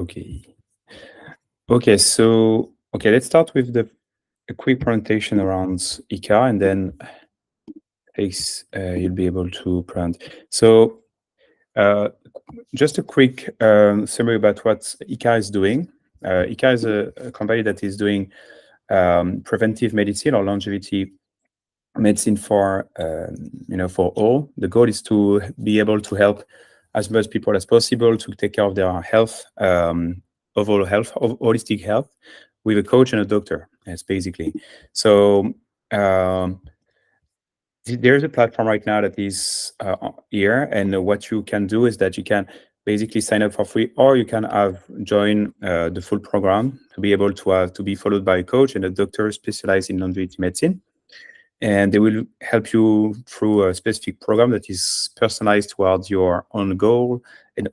Okay. Okay, so let's start with a quick presentation around Ikare, and then Felix, you'll be able to present. So, just a quick summary about what Ikare is doing. Ikare is a company that is doing preventive medicine or longevity medicine for for all. The goal is to be able to help as much people as possible to take care of their health, overall health, holistic health, with a coach and a doctor. That's basically. So there's a platform right now that is here, and what you can do is that you can basically sign up for free, or you can have join the full program to be able to be followed by a coach and a doctor specialized in longevity medicine, and they will help you through a specific program that is personalized towards your own goal and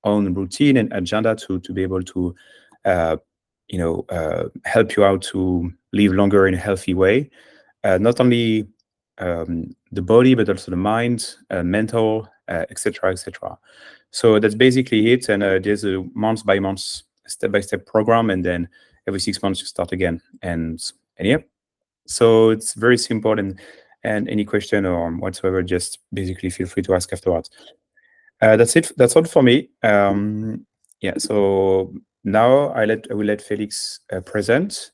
own routine and agenda to be able to uh, help you out to live longer in a healthy way, not only the body but also the mind, mental, etc., etc. So that's basically it, and there's a month by month, step by step program, and then every 6 months you start again, and yeah. So it's very simple, and any question or whatsoever, just basically feel free to ask afterwards. That's it. That's all for me. Yeah. So now I will let Felix present,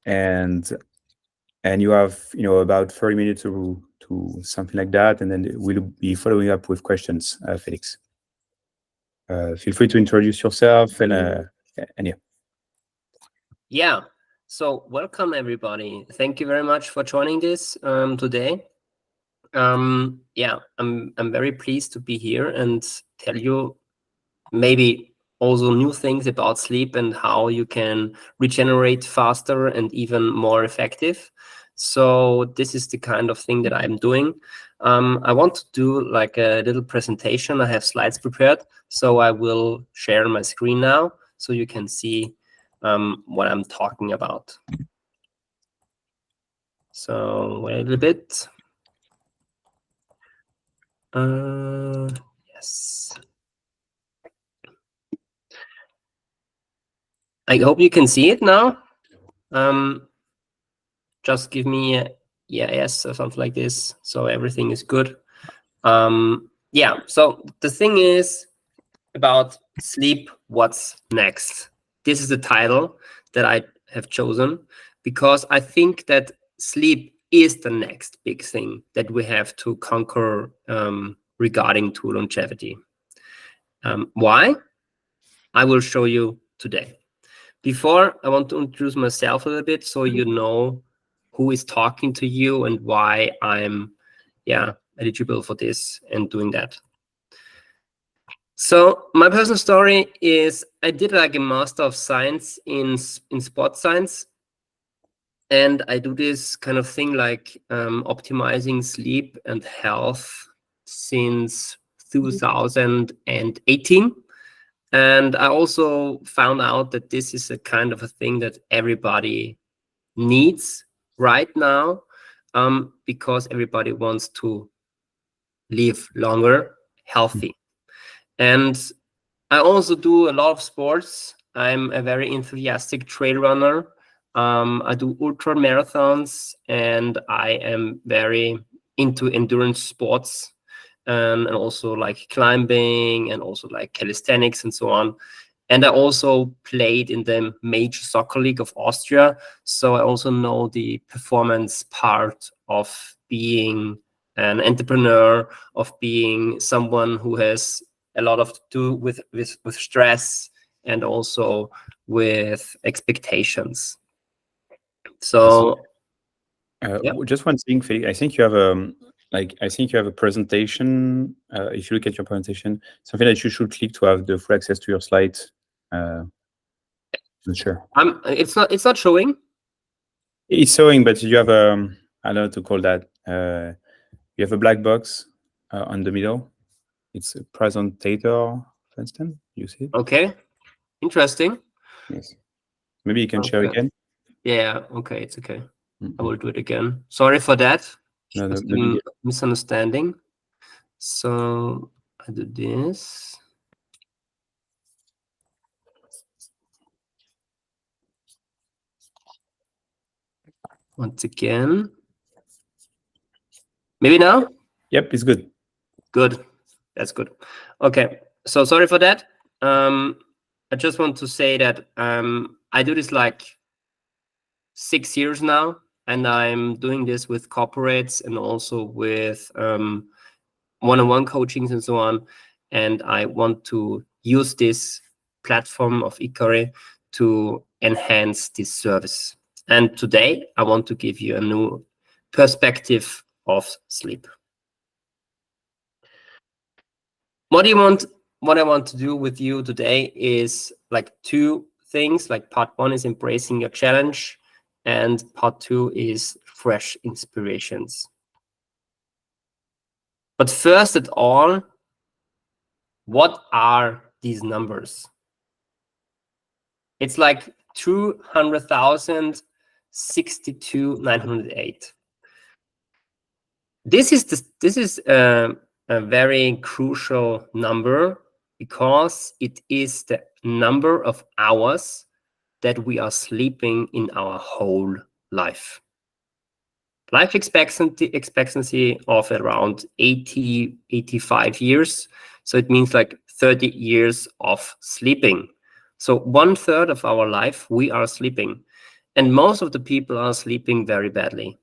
and you have about 30 minutes to something like that, and then we'll be following up with questions. Felix, feel free to introduce yourself and yeah. Yeah. So welcome everybody. Thank you very much for joining this today. Yeah, I'm very pleased to be here and tell you maybe also new things about sleep and how you can regenerate faster and even more effective. So this is the kind of thing that I'm doing. I want to do like a little presentation. I have slides prepared, so I will share my screen now so you can see what I'm talking about. So wait a little bit. Yes. I hope you can see it now. Just give me a yes or something like this, so everything is good. Yeah, so the thing is about sleep, what's next? This is the title that I have chosen because I think that sleep is the next big thing that we have to conquer regarding to longevity. Why? I will show you today. Before, I want to introduce myself a little bit so you know who is talking to you and why I'm eligible for this and doing that. So my personal story is I did like a Master of Science in Sports Science, and I do this kind of thing like optimizing sleep and health since 2018. And I also found out that this is a kind of a thing that everybody needs right now, because everybody wants to live longer, healthy. And I also do a lot of sports. I'm a very enthusiastic trail runner. I do ultra marathons, and I am very into endurance sports, and also like climbing and also like calisthenics and so on. And I also played in the major soccer league of Austria. So I also know the performance part of being an entrepreneur, of being someone who has a lot of to do with stress and also with expectations. So Just one thing, Felix. I think you have a presentation. If you look at your presentation, something that you should click to have the full access to your slides. Not sure. It's not showing. It's showing, but you have I don't know how to call that. You have a black box on the middle. It's a presentator, for instance. You see it? Okay, interesting. Yes. Maybe you can share again. Yeah. Okay, it's okay. I will do it again. Sorry for that. No big deal. Misunderstanding. So I do this. once again. Maybe now? Yep, it's good. Good. That's good. Okay. So sorry for that. I just want to say that I do this like 6 years now, and I'm doing this with corporates and also with one-on-one coachings and so on. And I want to use this platform of Ikare to enhance this service. And today I want to give you a new perspective of sleep. What I want to do with you today is like two things. Like part one is embracing your challenge, and part two is fresh inspirations. But first at all, what are these numbers? It's like 200,062,908. This is a very crucial number because it is the number of hours that we are sleeping in our whole life. Life expectancy of around 80, 85 years. So it means like 30 years of sleeping. So 1/3 of our life, we are sleeping. And most of the people are sleeping very badly,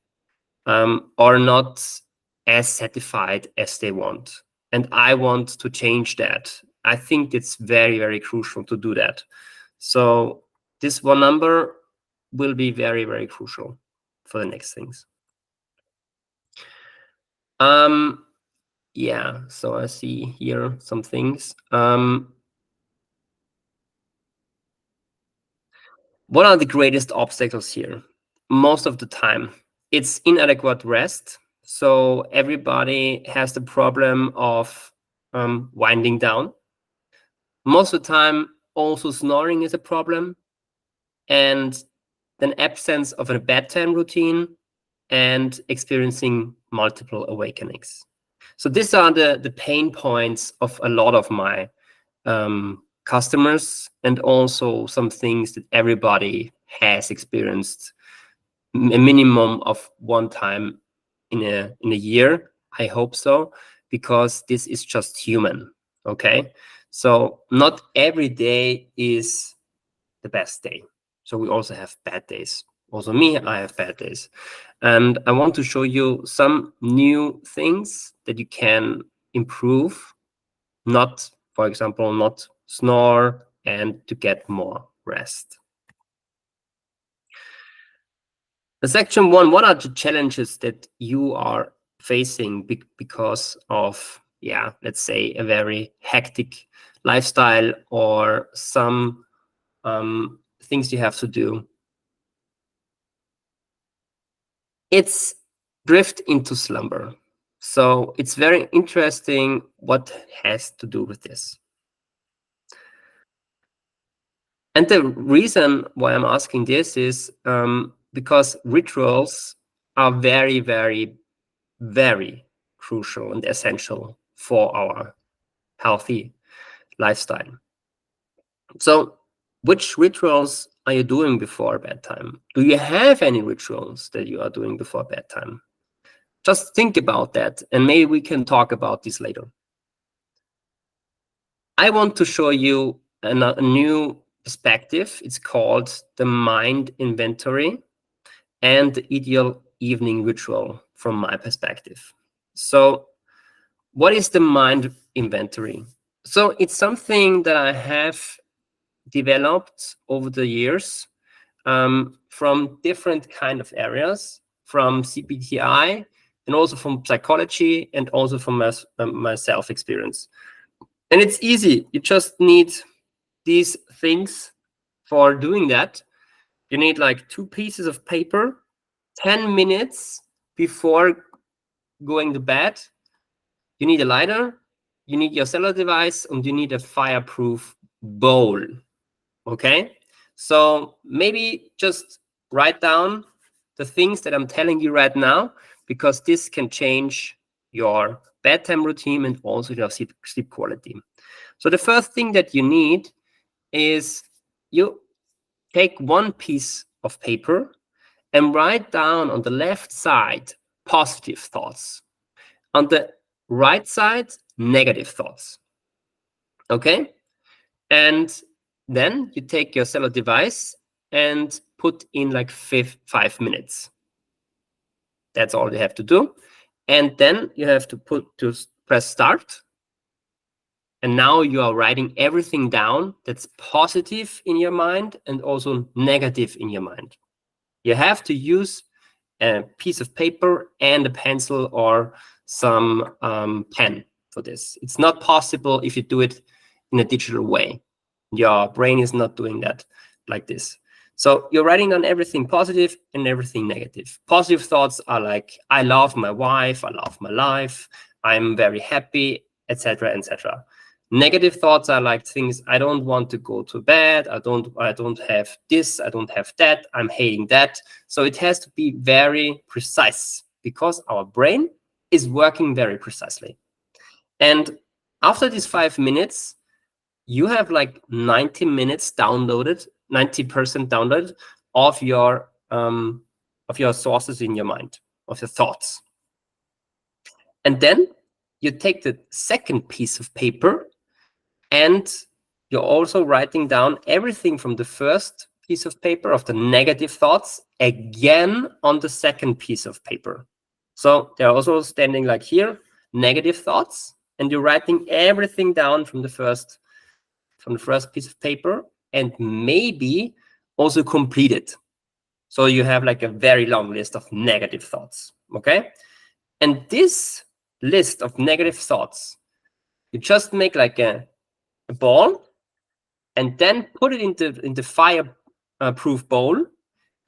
or not as satisfied as they want. And I want to change that. I think it's very, very crucial to do that. So this one number will be very, very crucial for the next things. Yeah, so I see here some things. What are the greatest obstacles here? Most of the time, it's inadequate rest. So everybody has the problem of winding down. Most of the time, also snoring is a problem, and an absence of a bedtime routine and experiencing multiple awakenings. So these are the pain points of a lot of my customers, and also some things that everybody has experienced a minimum of one time in a year. I hope so, because this is just human. Okay, so not every day is the best day. So we also have bad days. Also me, I have bad days. And I want to show you some new things that you can improve, not, for example, not snore, and to get more rest. The section one, what are the challenges that you are facing because of, yeah, let's say a very hectic lifestyle or some things you have to do? It's drift into slumber. So it's very interesting what has to do with this. And the reason why I'm asking this is because rituals are very, very, very crucial and essential for our healthy lifestyle. So which rituals are you doing before bedtime? Do you have any rituals that you are doing before bedtime? Just think about that, and maybe we can talk about this later. I want to show you a new perspective. It's called the mind inventory and the ideal evening ritual from my perspective. So what is the mind inventory? So it's something that I have developed over the years from different kind of areas, from CBTI and also from psychology and also from my self experience. And it's easy. You just need these things for doing that. You need like 2 pieces of paper, 10 minutes before going to bed. You need a lighter, you need your cellular device, and you need a fireproof bowl. Okay? So maybe just write down the things that I'm telling you right now, because this can change your bedtime routine and also your sleep quality. So the first thing that you need is you take 1 piece of paper and write down on the left side positive thoughts. On the right side, negative thoughts. Okay? And then you take your cellular device and put in like 5 minutes. That's all you have to do. And then you have to press start. And now you are writing everything down that's positive in your mind and also negative in your mind. You have to use a piece of paper and a pencil or some pen for this. It's not possible if you do it in a digital way. Your brain is not doing that like this. So you're writing down everything positive and everything negative. Positive thoughts are like, I love my wife, I love my life, I'm very happy, etc., etc. Negative thoughts are like things, I don't want to go to bed, I don't have this, I don't have that, I'm hating that. So it has to be very precise because our brain is working very precisely. And after these 5 minutes, you have like 90 minutes downloaded, 90% downloaded of your sources in your mind, of your thoughts. And then you take the second piece of paper and you're also writing down everything from the first piece of paper of the negative thoughts again on the second piece of paper. So they're also standing like here, negative thoughts, and you're writing everything down from the first piece of paper and maybe also complete it. So you have like a very long list of negative thoughts, okay? And this list of negative thoughts, you just make like a ball and then put it into fireproof bowl,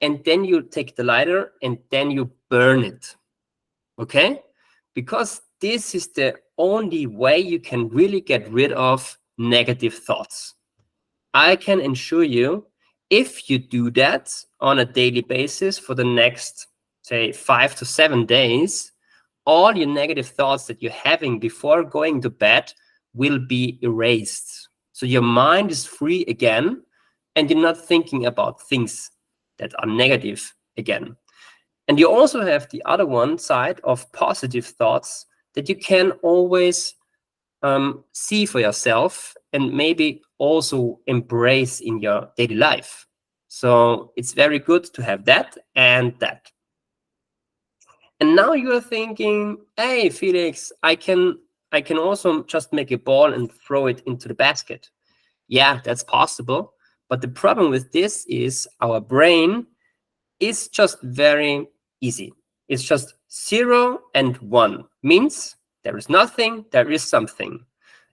and then you take the lighter and then you burn it, okay? Because this is the only way you can really get rid of negative thoughts. I can assure you, if you do that on a daily basis for the next, say, 5 to 7 days, all your negative thoughts that you're having before going to bed will be erased. So your mind is free again, and you're not thinking about things that are negative again. And you also have the other one side of positive thoughts that you can always see for yourself and maybe also embrace in your daily life. So it's very good to have that and that. And now you are thinking, hey, Felix, I can also just make a ball and throw it into the basket. Yeah, that's possible. But the problem with this is our brain is just very easy. It's just 0 and 1. Means there is nothing, there is something.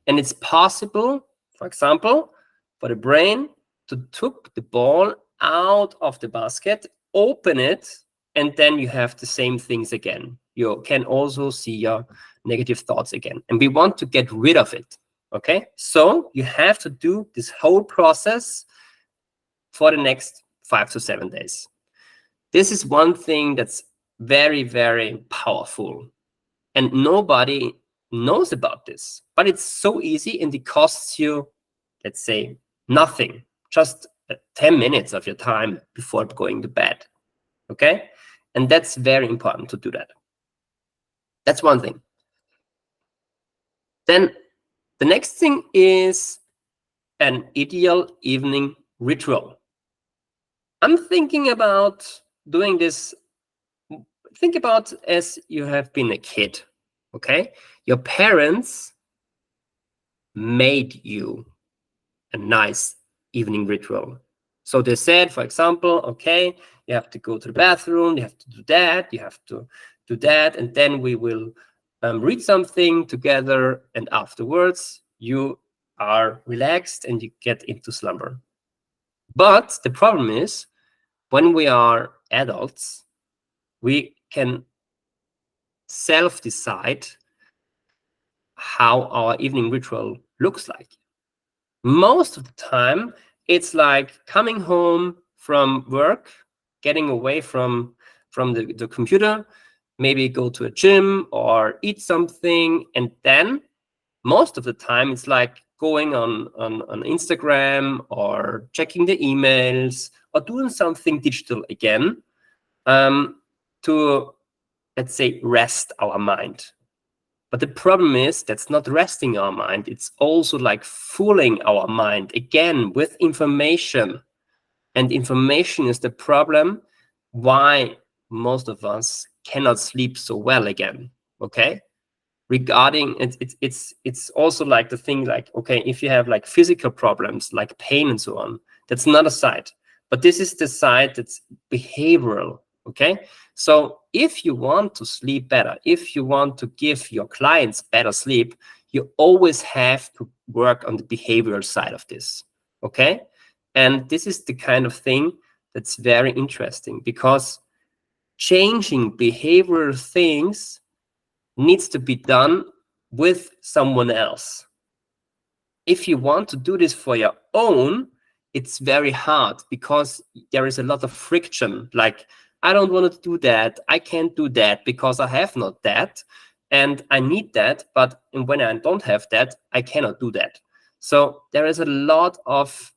And it's possible, for example, for the brain to take the ball out of the basket, open it, and then you have the same things again. You can also see your negative thoughts again. And we want to get rid of it. Okay? So you have to do this whole process for the next 5 to 7 days. This is one thing that's very, very powerful. And nobody knows about this. But it's so easy and it costs you, let's say, nothing. Just 10 minutes of your time before going to bed. Okay? And that's very important to do that. That's one thing. Then the next thing is an ideal evening ritual. I'm thinking about doing this. Think about as you have been a kid, okay? Your parents made you a nice evening ritual. So they said, for example, okay, you have to go to the bathroom, you have to do that, you have to do that, and then we will read something together, and afterwards you are relaxed and you get into slumber. But the problem is, when we are adults, we can self-decide how our evening ritual looks like. Most of the time, it's like coming home from work, getting away from the computer, maybe go to a gym or eat something, and then most of the time it's like going on Instagram or checking the emails or doing something digital again to, let's say, rest our mind. But the problem is that's not resting our mind. It's also like fooling our mind again with information. And information is the problem why most of us cannot sleep so well again. Okay. Regarding it's also like the thing, like, okay, if you have like physical problems like pain and so on, that's not a side, but this is the side that's behavioral. Okay, so if you want to sleep better, if you want to give your clients better sleep, you always have to work on the behavioral side of this. Okay, and this is the kind of thing that's very interesting, because changing behavioral things needs to be done with someone else. If you want to do this for your own, it's very hard, because there is a lot of friction. Like, I don't want to do that. I can't do that because I have not that. And I need that. But when I don't have that, I cannot do that. So there is a lot of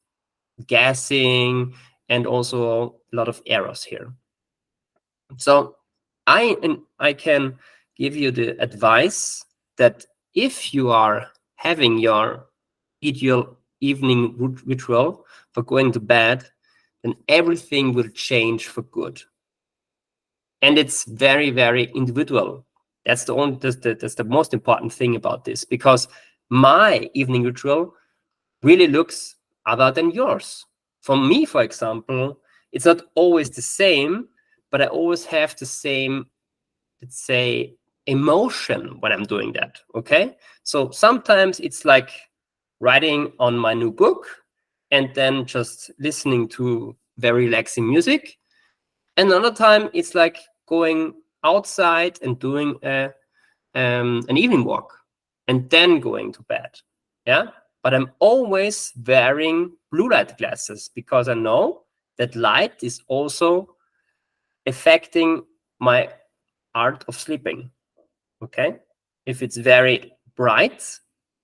guessing and also a lot of errors here. So I can give you the advice that if you are having your ideal evening ritual for going to bed, then everything will change for good. And it's very, very individual. That's the most important thing about this, because my evening ritual really looks other than yours. For me, for example, it's not always the same, but I always have the same, let's say, emotion when I'm doing that. Okay. So sometimes it's like writing on my new book and then just listening to very relaxing music. Another time it's like going outside and doing an evening walk and then going to bed. Yeah. But I'm always wearing blue light glasses, because I know that light is also affecting my art of sleeping. Okay. If it's very bright,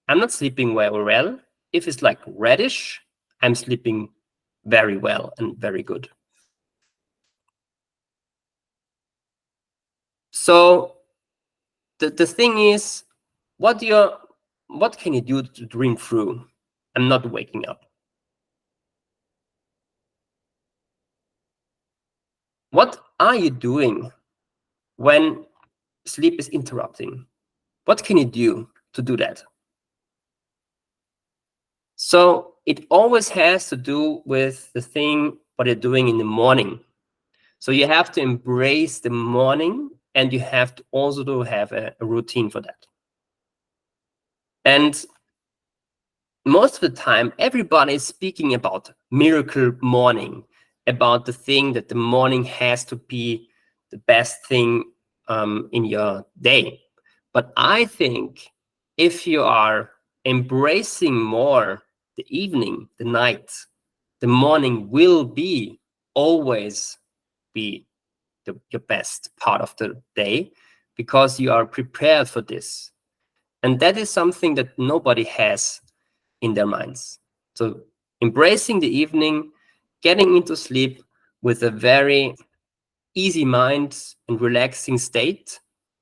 I'm not sleeping very well. If it's like reddish, I'm sleeping very well and very good. So the thing is, what can you do to dream through and not waking up? What are you doing when sleep is interrupting? What can you do to do that? So it always has to do with the thing what you're doing in the morning. So you have to embrace the morning, and you have to also to have a routine for that. And most of the time, everybody is speaking about miracle morning, about the thing that the morning has to be the best thing in your day. But I think if you are embracing more the evening, the night, the morning will be always be your best part of the day, because you are prepared for this. And that is something that nobody has in their minds. So embracing the evening, getting into sleep with a very easy mind and relaxing state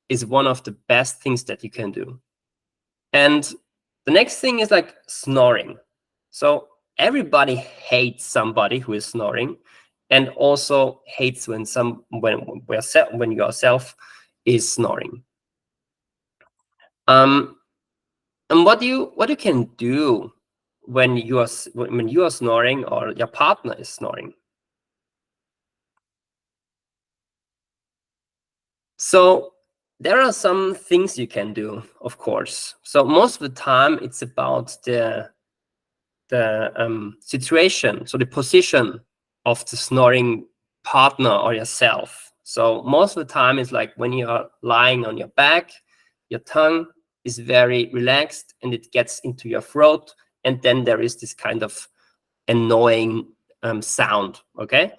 is one of the best things that you can do. And the next thing is like snoring. So everybody hates somebody who is snoring, and also hates when yourself is snoring. And what you can do when you are snoring or your partner is snoring. So there are some things you can do, of course. So most of the time it's about the situation, so the position of the snoring partner or yourself. So most of the time it's like when you are lying on your back, your tongue is very relaxed and it gets into your throat, and then there is this kind of annoying sound. Okay.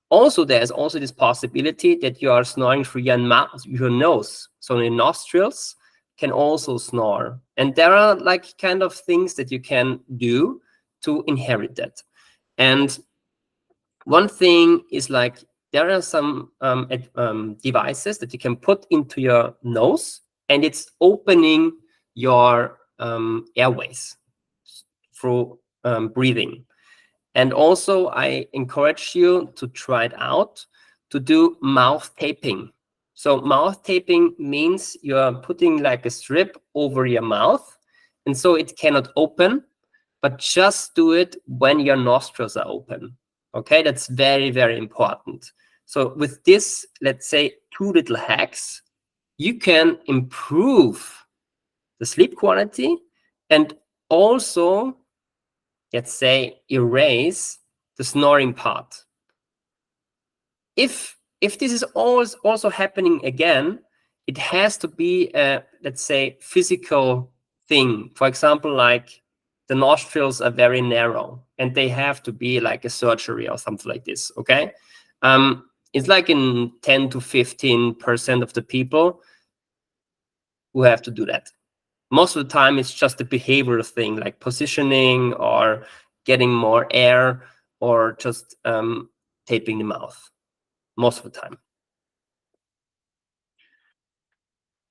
Also, there's also this possibility that you are snoring through your nose. So your nostrils can also snore. And there are like kind of things that you can do to inherit that. And one thing is like there are some devices that you can put into your nose, and it's opening your airways through breathing. And also, I encourage you to try it out, to do mouth taping. So mouth taping means you're putting like a strip over your mouth, and so it cannot open, but just do it when your nostrils are open. Okay, that's very, very important. So with this, let's say 2 little hacks, you can improve the sleep quality and also, let's say, erase the snoring part. If this is always also happening again, it has to be a, let's say, physical thing. For example, like the nostrils are very narrow and they have to be like a surgery or something like this. Okay, it's like in 10 to 15% of the people who have to do that. Most of the time, it's just a behavioral thing, like positioning or getting more air or just taping the mouth. Most of the time.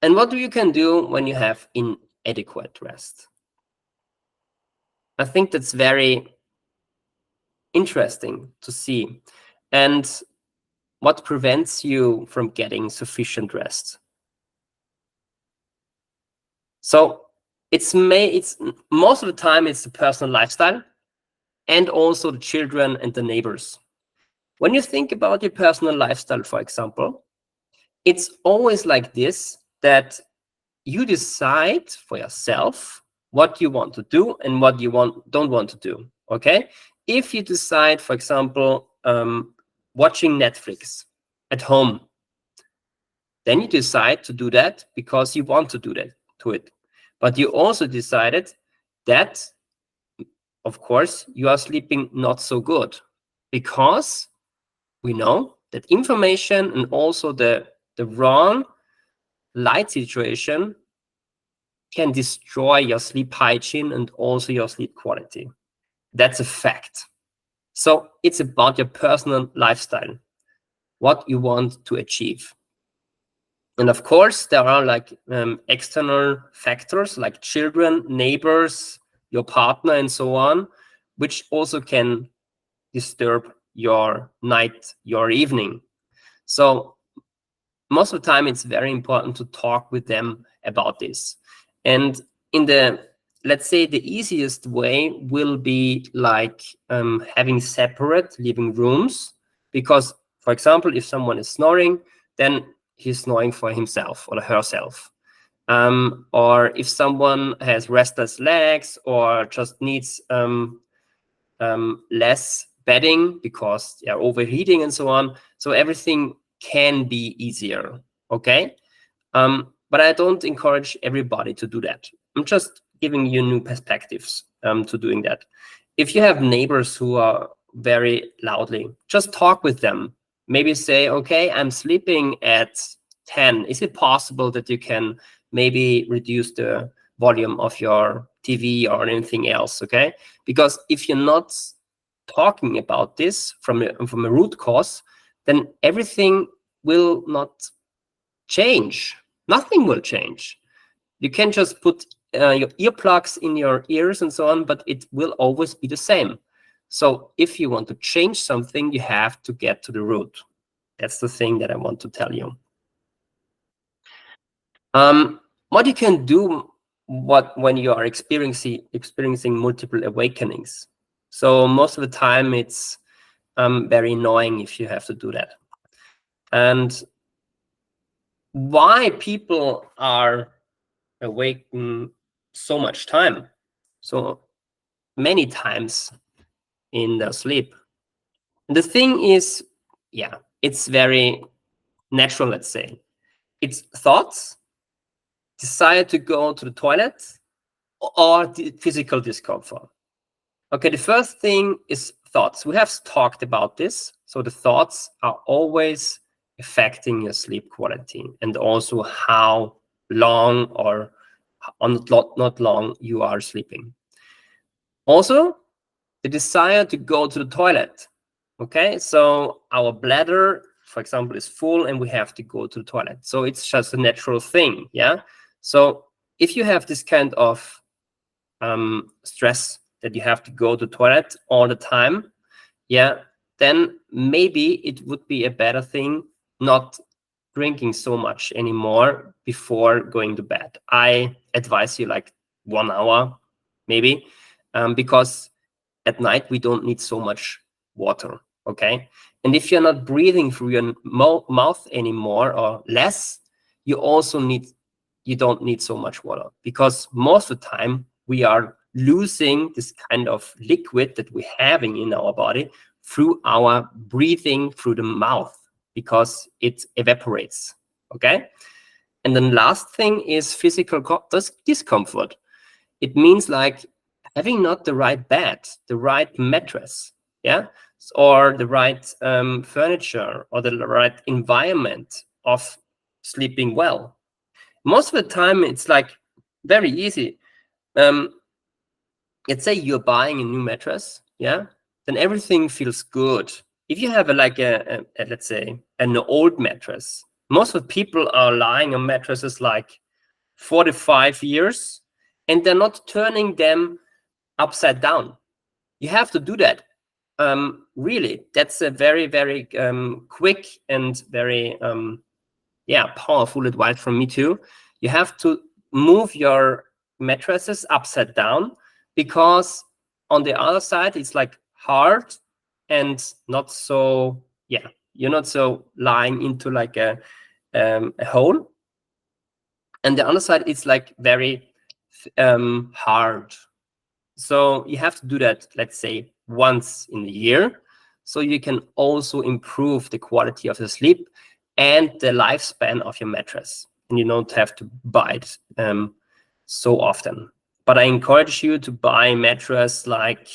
And what you can do when you have inadequate rest? I think that's very interesting to see. And what prevents you from getting sufficient rest? So it's most of the time it's the personal lifestyle and also the children and the neighbors. When you think about your personal lifestyle, for example, it's always like this, that you decide for yourself what you want to do and what you don't want to do. Okay, if you decide, for example, watching Netflix at home, then you decide to do that because you want to do that to it. But you also decided that, of course, you are sleeping not so good, because we know that information and also the wrong light situation can destroy your sleep hygiene and also your sleep quality. That's a fact. So it's about your personal lifestyle, what you want to achieve. And of course, there are like external factors like children, neighbors, your partner, and so on, which also can disturb your night, your evening. So most of the time, it's very important to talk with them about this. And in the, let's say, the easiest way will be like having separate living rooms, because, for example, if someone is snoring, then he's snoring for himself or herself. Or if someone has restless legs or just needs less bedding because they're overheating and so on. So everything can be easier, okay? But I don't encourage everybody to do that. I'm just giving you new perspectives to doing that. If you have neighbors who are very loudly, just talk with them. Maybe say, okay, I'm sleeping at 10. Is it possible that you can maybe reduce the volume of your TV or anything else, okay? Because if you're not talking about this from a root cause, then everything will not change. Nothing will change. You can just put your earplugs in your ears and so on, but it will always be the same. So if you want to change something, you have to get to the root. That's the thing that I want to tell you. What you can do when you are experiencing multiple awakenings. So most of the time it's very annoying if you have to do that. And why people are awakened so much time, so many times in their sleep. And the thing is, yeah, it's very natural, let's say. It's thoughts, desire to go to the toilet, or the physical discomfort. Okay, the first thing is thoughts. We have talked about this. So the thoughts are always affecting your sleep quality and also how long or not long you are sleeping. Also, the desire to go to the toilet. Okay, so our bladder for example, is full and we have to go to the toilet. So it's just a natural thing. Yeah. So if you have this kind of stress that you have to go to the toilet all the time, yeah, then maybe it would be a better thing not drinking so much anymore before going to bed. I advise you like 1 hour, maybe, because at night we don't need so much water. Okay. And if you're not breathing through your mouth anymore or less, you don't need so much water, because most of the time we are losing this kind of liquid that we're having in our body through our breathing through the mouth, because it evaporates. Okay. And then last thing is physical discomfort. It means like having not the right bed, the right mattress, yeah, or the right furniture, or the right environment of sleeping well. Most of the time, it's like very easy. Let's say you're buying a new mattress, yeah, then everything feels good. If you have let's say an old mattress, most of the people are lying on mattresses like 45 years, and they're not turning them upside down. You have to do that. Really, that's a very, very quick and very powerful advice from me too. You have to move your mattresses upside down, because on the other side it's like hard and not so, you're not so lying into like a hole, and the other side it's like very hard. So you have to do that, let's say, once in a year, so you can also improve the quality of the sleep and the lifespan of your mattress, and you don't have to buy it so often. But I encourage you to buy a mattress like,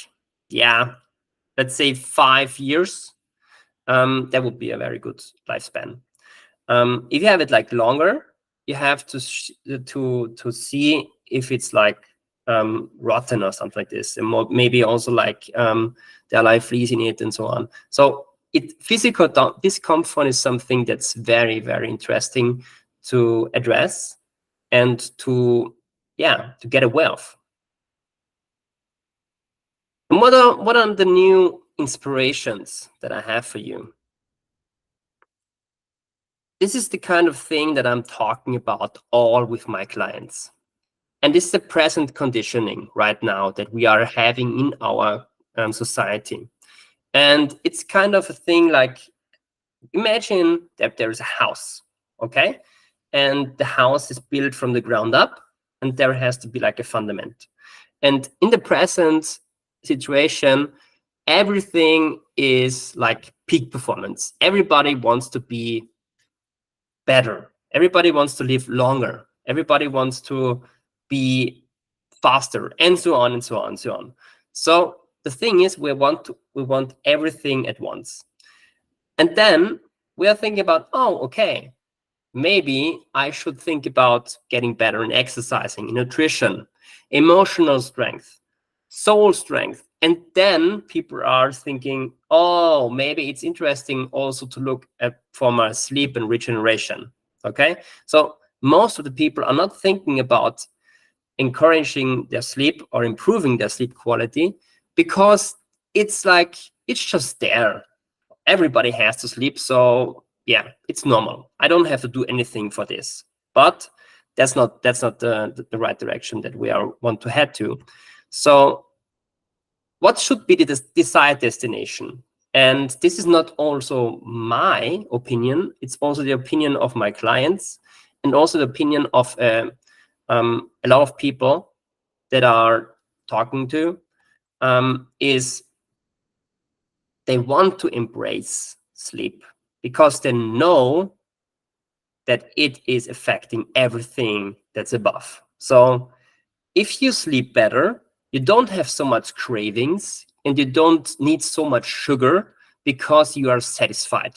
let's say 5 years. That would be a very good lifespan. If you have it like longer, you have to see if it's like rotten or something like this, and maybe also like there are like fleas in it and so on. So physical discomfort is something that's very, very interesting to address and to get aware of. And what are the new inspirations that I have for you? This is the kind of thing that I'm talking about all with my clients. And this is the present conditioning right now that we are having in our society. And it's kind of a thing like, imagine that there is a house, okay? And the house is built from the ground up, and there has to be like a fundament. And in the present situation, everything is like peak performance. Everybody wants to be better. Everybody wants to live longer. Everybody wants to be faster, and so on and so on and so on. So the thing is, we want everything at once. And then we are thinking about, oh, okay, maybe I should think about getting better in exercising, in nutrition, emotional strength, soul strength. And then people are thinking, oh, maybe it's interesting also to look at for my sleep and regeneration. Okay, so most of the people are not thinking about encouraging their sleep or improving their sleep quality, because it's like, it's just there. Everybody has to sleep, so yeah, it's normal. I don't have to do anything for this. But that's not the right direction that we want to head to. So what should be the desired destination? And this is not also my opinion, it's also the opinion of my clients, and also the opinion of a lot of people that are talking to, is they want to embrace sleep because they know that it is affecting everything that's above. So if you sleep better, you don't have so much cravings and you don't need so much sugar because you are satisfied.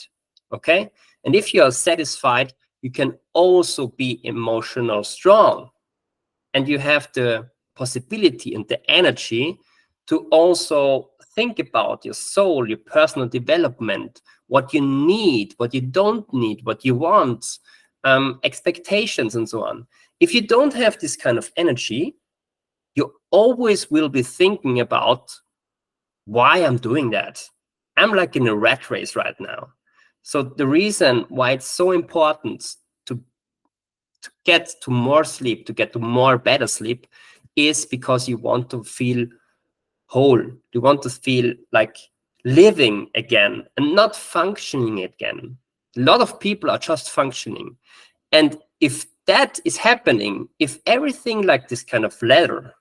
Okay? And if you are satisfied, you can also be emotional strong. And you have the possibility and the energy to also think about your soul, your personal development, what you need, what you don't need, what you want, expectations, and so on. If you don't have this kind of energy, you always will be thinking about why I'm doing that. I'm like in a rat race right now. So the reason why it's so important to get to more sleep, to get to more better sleep, is because you want to feel whole. You want to feel like living again and not functioning again. A lot of people are just functioning. And if that is happening, if everything like this kind of ladder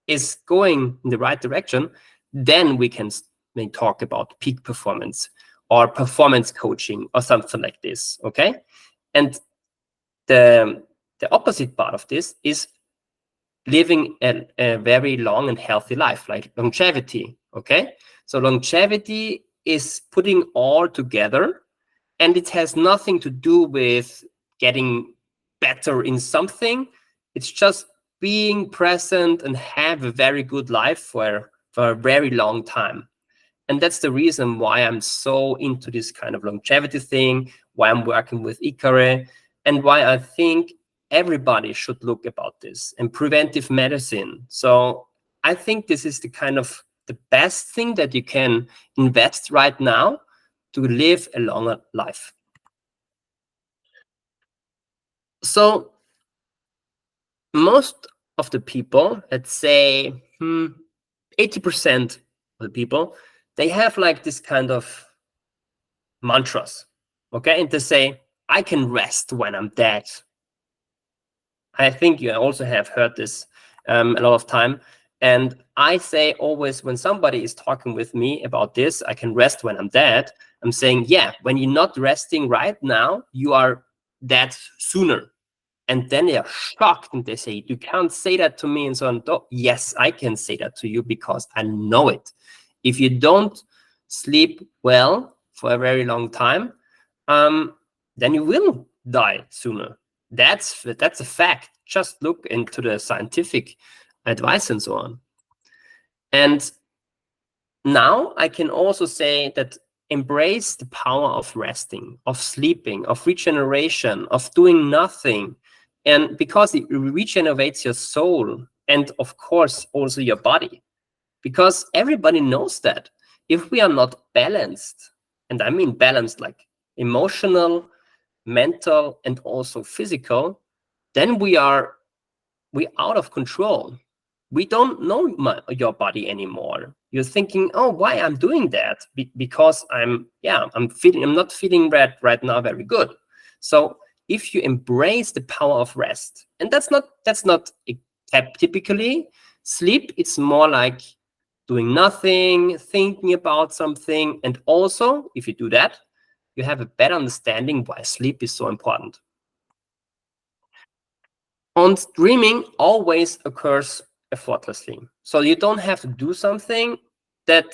is going in the right direction, then we can talk about peak performance or performance coaching or something like this, okay? And the opposite part of this is living a very long and healthy life, like longevity, okay? So longevity is putting all together, and it has nothing to do with getting better in something. It's just being present and have a very good life for a very long time. And that's the reason why I'm so into this kind of longevity thing, why I'm working with Ikare, and why I think everybody should look about this and preventive medicine. So I think this is the kind of the best thing that you can invest right now to live a longer life. So most of the people, let's say 80% of the people, they have like this kind of mantras, okay? And they say, I can rest when I'm dead. I think you also have heard this a lot of time. And I say always, when somebody is talking with me about this, I can rest when I'm dead, I'm saying, yeah, when you're not resting right now, you are dead sooner. And then they are shocked and they say, you can't say that to me and so on. Oh, yes, I can say that to you because I know it. If you don't sleep well for a very long time, then you will die sooner. That's a fact. Just look into the scientific advice and so on. And now I can also say that embrace the power of resting, of sleeping, of regeneration, of doing nothing. And because it regenerates your soul and of course also your body. Because everybody knows that if we are not balanced, and I mean balanced like emotional, mental, and also physical, then we out of control. We don't know your body anymore. You're thinking, oh, why I'm doing that? Because I'm not feeling right now very good. So if you embrace the power of rest, and that's not typically sleep, it's more like doing nothing, thinking about something. And also, if you do that, you have a better understanding why sleep is so important. And dreaming always occurs effortlessly. So you don't have to do something that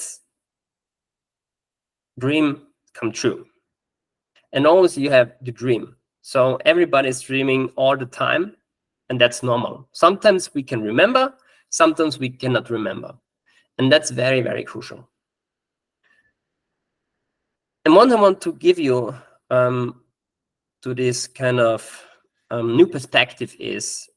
dream come true. And always you have the dream. So everybody's dreaming all the time, and that's normal. Sometimes we can remember, sometimes we cannot remember. And that's very, very crucial. And what I want to give you to this kind of new perspective is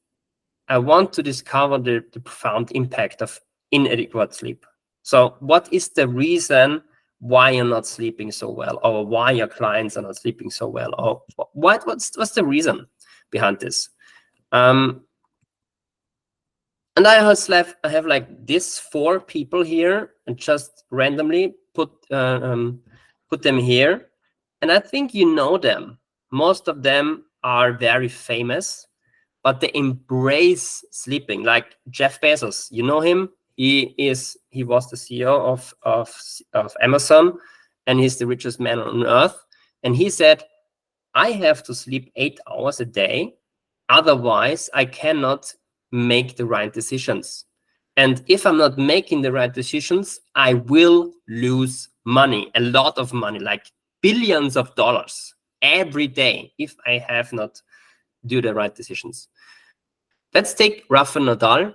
I want to discover the profound impact of inadequate sleep. So what is the reason why you're not sleeping so well, or why your clients are not sleeping so well, or what's the reason behind this? And I have like these 4 people here and just randomly put them here. And I think you know them. Most of them are very famous, but they embrace sleeping. Like Jeff Bezos, you know him. He was the CEO of Amazon, and he's the richest man on earth. And he said, I have to sleep 8 hours a day, otherwise I cannot make the right decisions. And if I'm not making the right decisions, I will lose money, a lot of money, like billions of dollars every day if I have not do the right decisions. Let's take Rafael Nadal,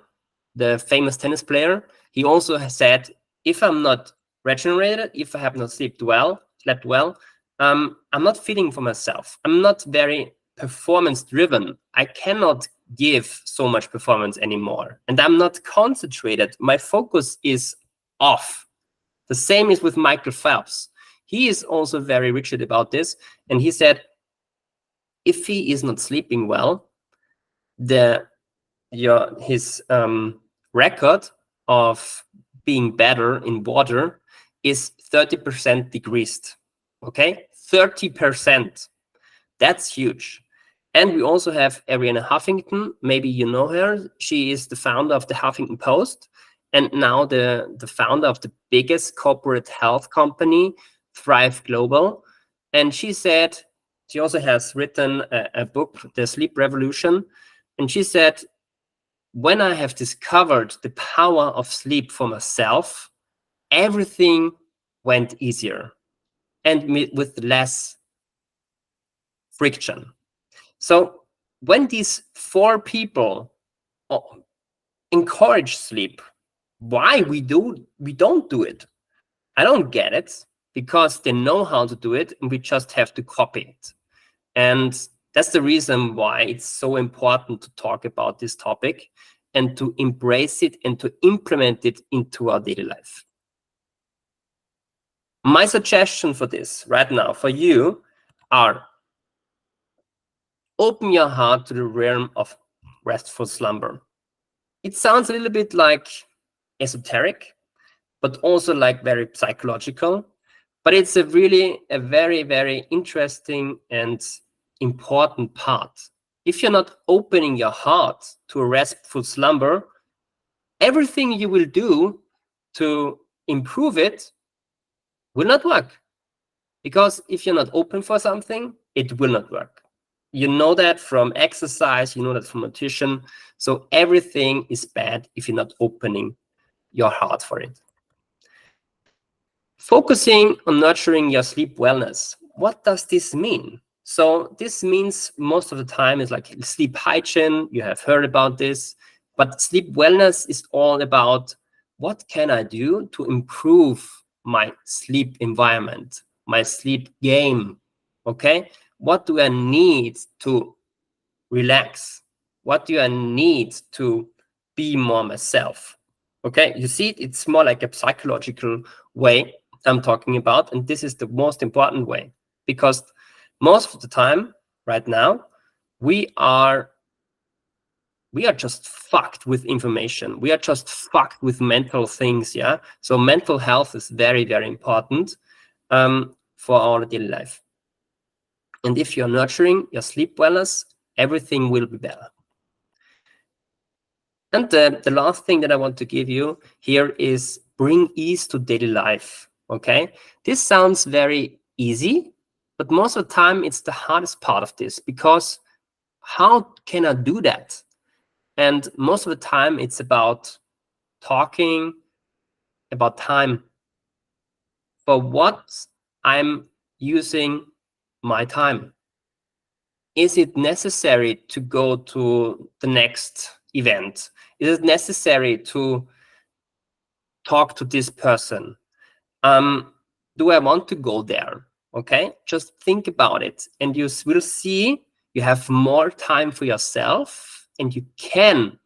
the famous tennis player. He also has said, if I'm not regenerated, if I have not slept well, I'm not feeling for myself. I'm not very performance driven. I cannot give so much performance anymore. And I'm not concentrated. My focus is off. The same is with Michael Phelps. He is also very rigid about this. And he said, if he is not sleeping well, his record of being better in water is 30% decreased. Okay, 30%. That's huge. And we also have Ariana Huffington. Maybe you know her. She is the founder of the Huffington Post, and now the founder of the biggest corporate health company, Thrive Global. And she said, she also has written a book, The Sleep Revolution. And she said, when I have discovered the power of sleep for myself, everything went easier and with less friction. So when these 4 people encourage sleep, why we don't do it? I don't get it, because they know how to do it and we just have to copy it. And that's the reason why it's so important to talk about this topic and to embrace it and to implement it into our daily life. My suggestion for this right now for you are: open your heart to the realm of restful slumber. It sounds a little bit like esoteric, but also like very psychological. But it's a very, very interesting and important part. If you're not opening your heart to a restful slumber, everything you will do to improve it will not work. Because if you're not open for something, it will not work. You know that from exercise, you know that from nutrition. So everything is bad if you're not opening your heart for it. Focusing on nurturing your sleep wellness. What does this mean? So this means most of the time is like sleep hygiene. You have heard about this, but sleep wellness is all about what can I do to improve my sleep environment, my sleep game. Okay, what do I need to relax? What do I need to be more myself? Okay, you see, it's more like a psychological way I'm talking about, and this is the most important way, because most of the time right now we are just fucked with information. We are just fucked with mental things. Yeah, so mental health is very, very important for our daily life. And if you're nurturing your sleep wellness, everything will be better. And the last thing that I want to give you here is bring ease to daily life. Okay, this sounds very easy, but most of the time it's the hardest part of this, because how can I do that? And most of the time it's about talking about time. For what I'm using my time. Is it necessary to go to the next event? Is it necessary to talk to this person? Do I want to go there? Okay, just think about it, and you will see you have more time for yourself, and you can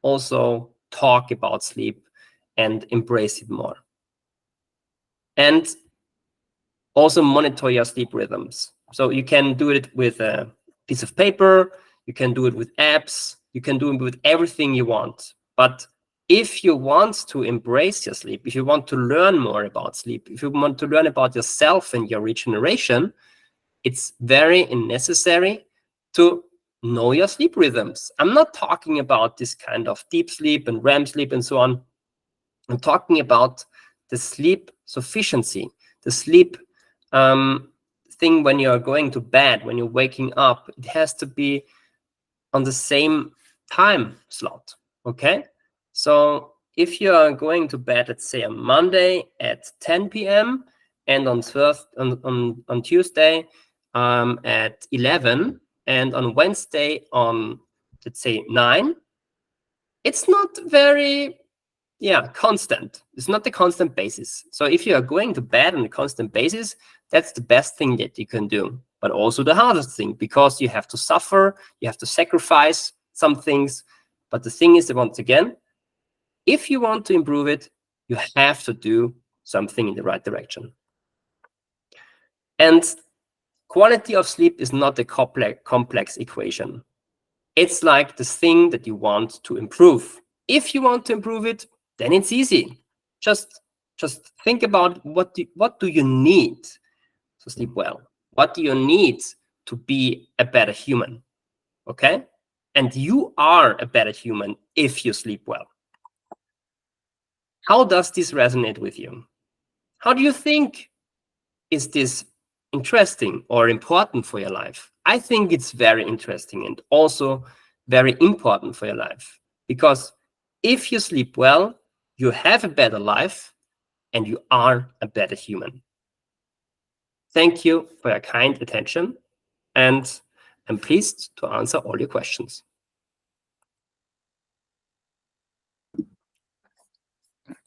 also talk about sleep and embrace it more. And also monitor your sleep rhythms. So you can do it with a piece of paper, you can do it with apps, you can do it with everything you want. But if you want to embrace your sleep, if you want to learn more about sleep, if you want to learn about yourself and your regeneration, it's very necessary to know your sleep rhythms. I'm not talking about this kind of deep sleep and REM sleep and so on. I'm talking about the sleep sufficiency, the sleep thing when you're going to bed, when you're waking up. It has to be on the same time slot. Okay, so if you are going to bed, let's say on Monday at 10 p.m. and on Tuesday at 11, and on Wednesday on, let's say, 9, it's not very Yeah, constant. It's not the constant basis. So if you are going to bed on a constant basis, that's the best thing that you can do, but also the hardest thing, because you have to suffer, you have to sacrifice some things. But the thing is that, once again, if you want to improve it, you have to do something in the right direction. And quality of sleep is not a complex equation. It's like the thing that you want to improve. If you want to improve it, then it's easy. Just think about what do you need to sleep well? What do you need to be a better human? Okay? And you are a better human if you sleep well. How does this resonate with you? How do you think, is this interesting or important for your life? I think it's very interesting and also very important for your life, because if you sleep well, you have a better life and you are a better human. Thank you for your kind attention, and I'm pleased to answer all your questions.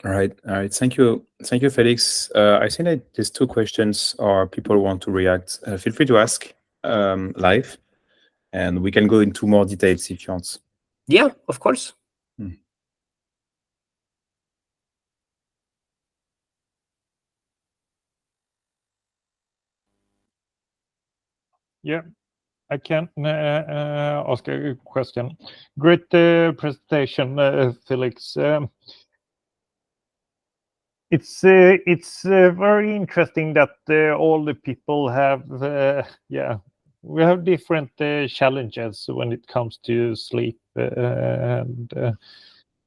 All right. Thank you, Felix. I think that these two questions or people want to react. Feel free to ask live, and we can go into more details if you want. Yeah, of course. Yeah, I can ask a question. Great presentation, Felix. It's very interesting that all the people have, we have different challenges when it comes to sleep, and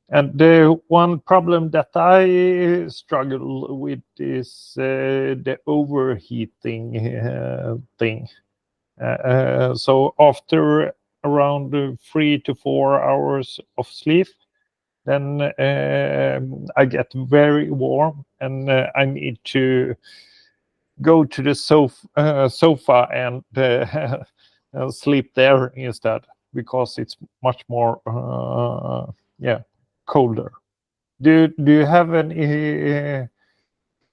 the one problem that I struggle with is the overheating thing. So after around 3 to 4 hours of sleep, then I get very warm, and I need to go to the sofa and sleep there instead, because it's much more colder. Do you have any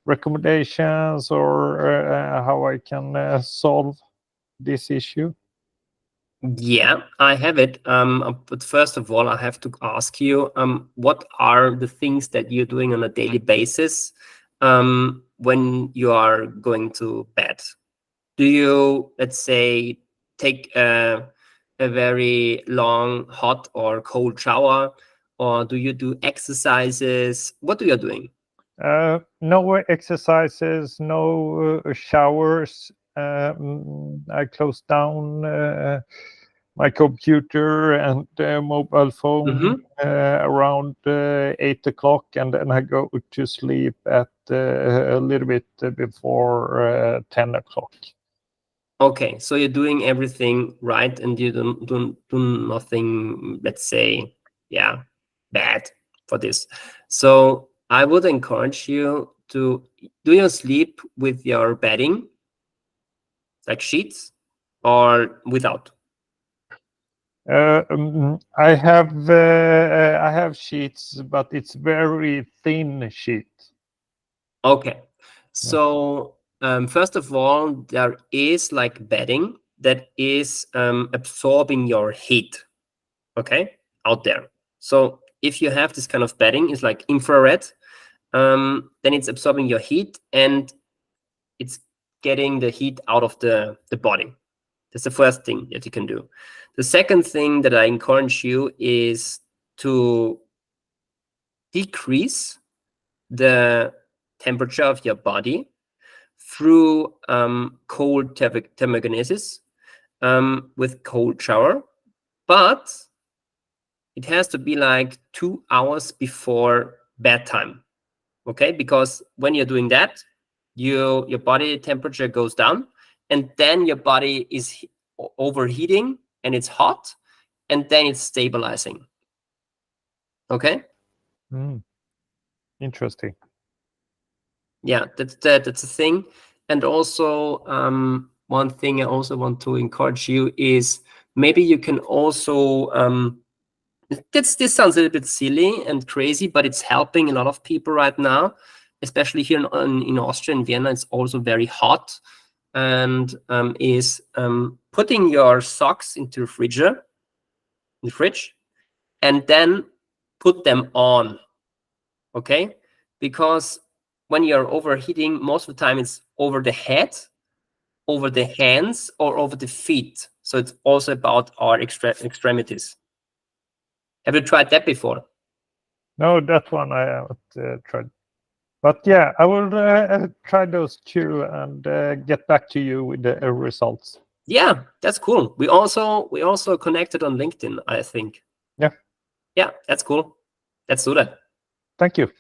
recommendations, or how I can solve this issue? Yeah, I have it. But first of all, I have to ask you, what are the things that you're doing on a daily basis when you are going to bed? Do you, let's say, take a very long hot or cold shower, or do you do exercises? What are you doing? No exercises, no showers. I close down my computer and mobile phone around 8 o'clock, and then I go to sleep at a little bit before 10 o'clock. Okay, so you're doing everything right, and you don't do nothing, let's say, bad for this. So I would encourage you to do your sleep with your bedding, like sheets, or without. I have sheets, but it's very thin sheet. Okay, so first of all, there is like bedding that is absorbing your heat, okay, out there. So if you have this kind of bedding, it's like infrared, then it's absorbing your heat and it's getting the heat out of the body. That's the first thing that you can do. The second thing that I encourage you is to decrease the temperature of your body through cold thermogenesis with cold shower, but it has to be like 2 hours before bedtime. Okay, because when you're doing that, your body temperature goes down, and then your body is overheating and it's hot, and then it's stabilizing. Okay. Interesting. Yeah, that's the thing. And also one thing I also want to encourage you is maybe you can also This sounds a little bit silly and crazy, but it's helping a lot of people right now, especially here in Austria, in Vienna. It's also very hot, and is putting your socks into the fridge, and then put them on. Okay, because when you're overheating, most of the time it's over the head, over the hands, or over the feet. So it's also about our extremities. Have you tried that before? No, that one I haven't tried. But yeah, I will try those two and get back to you with the results. Yeah, that's cool. We also connected on LinkedIn, I think. Yeah. Yeah, that's cool. Let's do that. Thank you.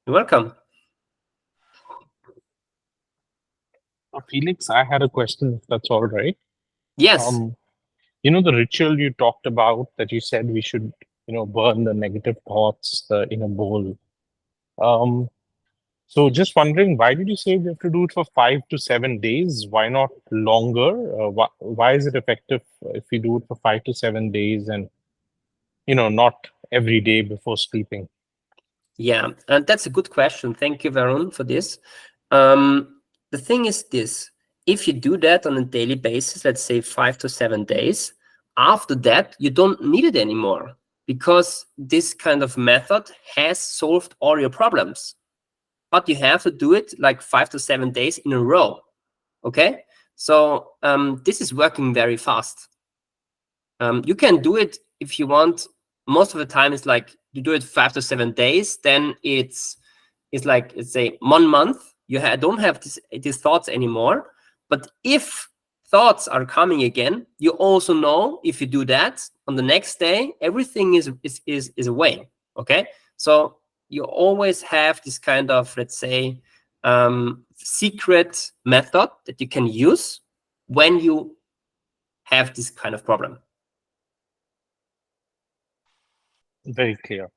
You're welcome. Felix, I had a question, if that's all right. Yes. The ritual you talked about that you said we should, burn the negative thoughts in a bowl. So just wondering, why did you say we have to do it for 5 to 7 days? Why not longer? Why is it effective if we do it for 5 to 7 days and, not every day before sleeping? Yeah, and that's a good question. Thank you, Varun, for this. The thing is this: if you do that on a daily basis, let's say 5 to 7 days, after that, you don't need it anymore, because this kind of method has solved all your problems. But you have to do it like 5 to 7 days in a row. Okay, so this is working very fast. You can do it if you want. Most of the time, it's like you do it 5 to 7 days. Then it's like, let's say, 1 month. You don't have these thoughts anymore. But if thoughts are coming again, you also know if you do that on the next day, everything is away. Okay, so you always have this kind of, let's say, secret method that you can use when you have this kind of problem. Very clear.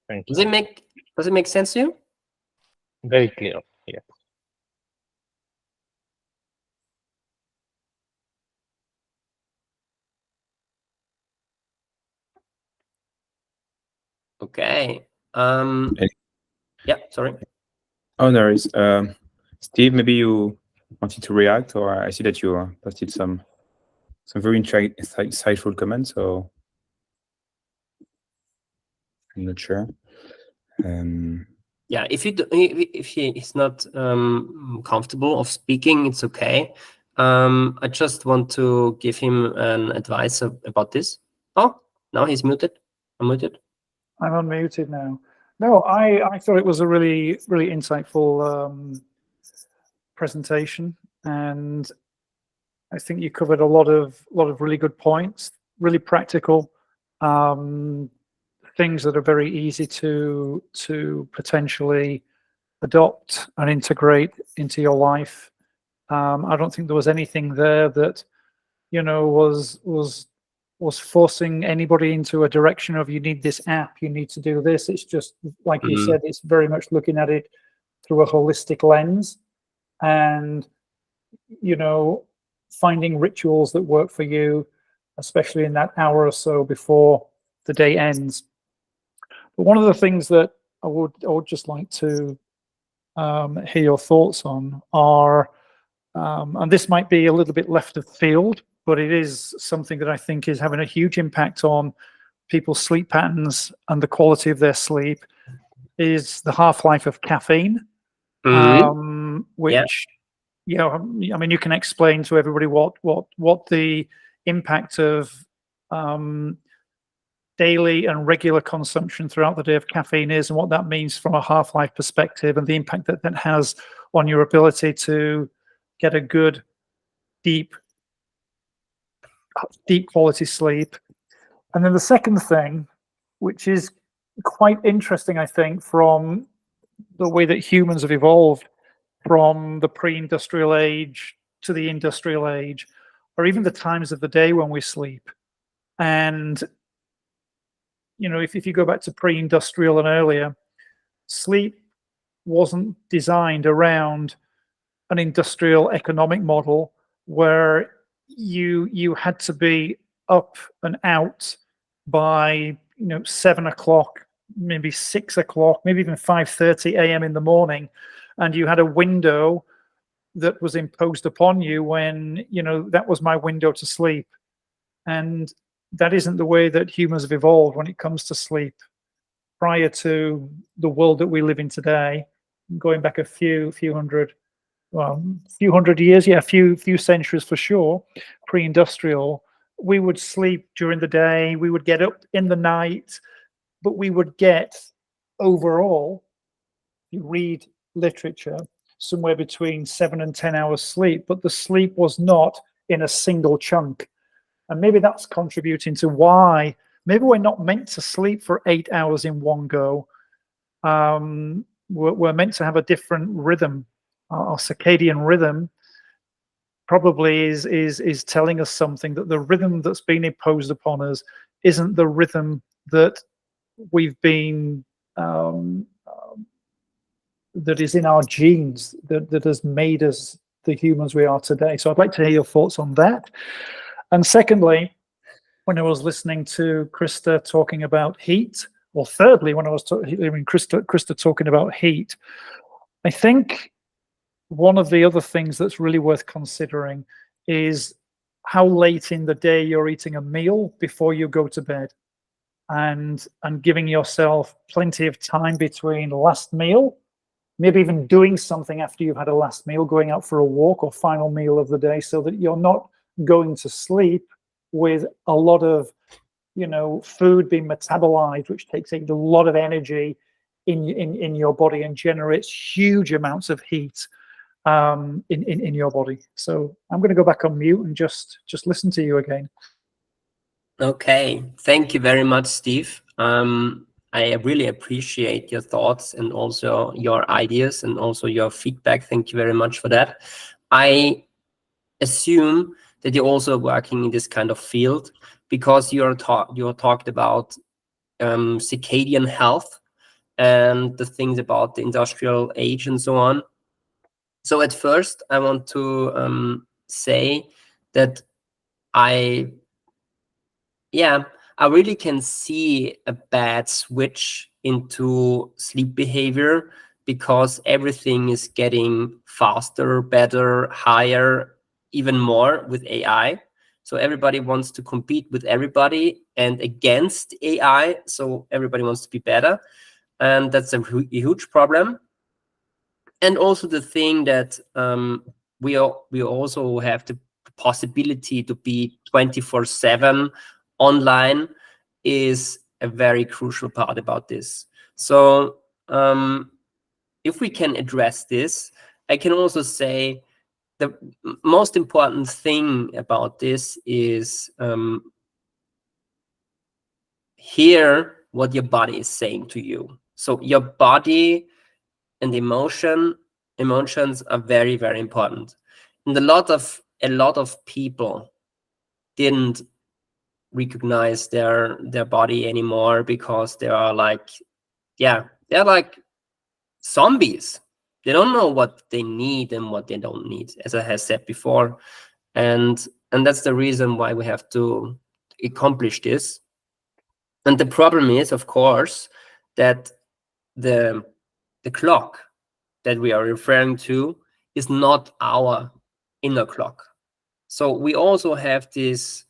Thank you. Does it make sense to you? Very clear. Yeah. Okay. Yeah, sorry. Oh, there is. Steve, maybe you wanted to react, or I see that you posted some very insightful comments, so I'm not sure. Yeah, if he is not comfortable of speaking, it's okay. I just want to give him an advice about this. Oh, now he's muted. Unmuted. I'm unmuted now. No, I thought it was a really, really insightful presentation, and I think you covered a lot of really good points, really practical things that are very easy to potentially adopt and integrate into your life. I don't think there was anything there that was forcing anybody into a direction of, you need this app, you need to do this. It's just like you said, it's very much looking at it through a holistic lens, and finding rituals that work for you, especially in that hour or so before the day ends. But one of the things that I would just like to hear your thoughts on are, and this might be a little bit left of field, but it is something that I think is having a huge impact on people's sleep patterns and the quality of their sleep, is the half-life of caffeine, which, I mean, you can explain to everybody what the impact of daily and regular consumption throughout the day of caffeine is, and what that means from a half-life perspective, and the impact that has on your ability to get a good, deep quality sleep. And then the second thing, which is quite interesting, I think, from the way that humans have evolved from the pre-industrial age to the industrial age, or even the times of the day when we sleep. And if you go back to pre-industrial and earlier, sleep wasn't designed around an industrial economic model where you had to be up and out by 7 o'clock, maybe 6 o'clock, maybe even 5:30 a.m. in the morning, and you had a window that was imposed upon you when, that was my window to sleep. And that isn't the way that humans have evolved when it comes to sleep. Prior to the world that we live in today, going back a few hundred years, a few centuries for sure, pre-industrial, we would sleep during the day, we would get up in the night, but we would get overall, if you read literature, somewhere between 7 and 10 hours sleep, but the sleep was not in a single chunk. And maybe that's contributing to why maybe we're not meant to sleep for 8 hours in one go. We're meant to have a different rhythm. Our circadian rhythm probably is telling us something, that the rhythm that's been imposed upon us isn't the rhythm that we've been that is in our genes, that has made us the humans we are today. So I'd like to hear your thoughts on that. And secondly, when I was listening to Krista talking about heat, or thirdly, when I was hearing Krista talking about heat, I think one of the other things that's really worth considering is how late in the day you're eating a meal before you go to bed, and giving yourself plenty of time between last meal, maybe even doing something after you've had a last meal, going out for a walk or final meal of the day, so that you're not going to sleep with a lot of food being metabolized, which takes a lot of energy in your body and generates huge amounts of heat in your body. So I'm going to go back on mute and just listen to you again. Okay, thank you very much, Steve. I really appreciate your thoughts and also your ideas and also your feedback. Thank you very much for that. I assume that you're also working in this kind of field, because you're talked about circadian health and the things about the industrial age and so on. So at first, I want to say that I really can see a bad switch into sleep behavior, because everything is getting faster, better, higher, even more with AI. So everybody wants to compete with everybody and against AI. So everybody wants to be better. And that's a huge problem. And also the thing that we also have the possibility to be 24/7 online is a very crucial part about this. So if we can address this, I can also say the most important thing about this is hear what your body is saying to you. So your body and emotions are very, very important. And a lot of people didn't recognize their body anymore, because they are like, they're like zombies. They don't know what they need and what they don't need, as I have said before. And that's the reason why we have to accomplish this. And the problem is, of course, that the clock that we are referring to is not our inner clock. So we also have this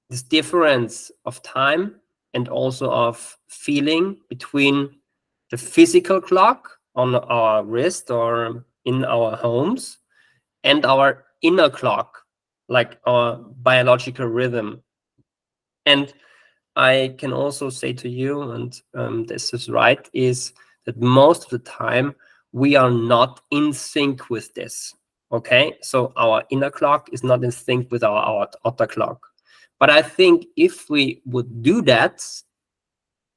this difference of time and also of feeling between the physical clock on our wrist or in our homes and our inner clock, like our biological rhythm. And I can also say to you, and this is right, is that most of the time we are not in sync with this. Okay, so our inner clock is not in sync with our outer clock. But I think if we would do that,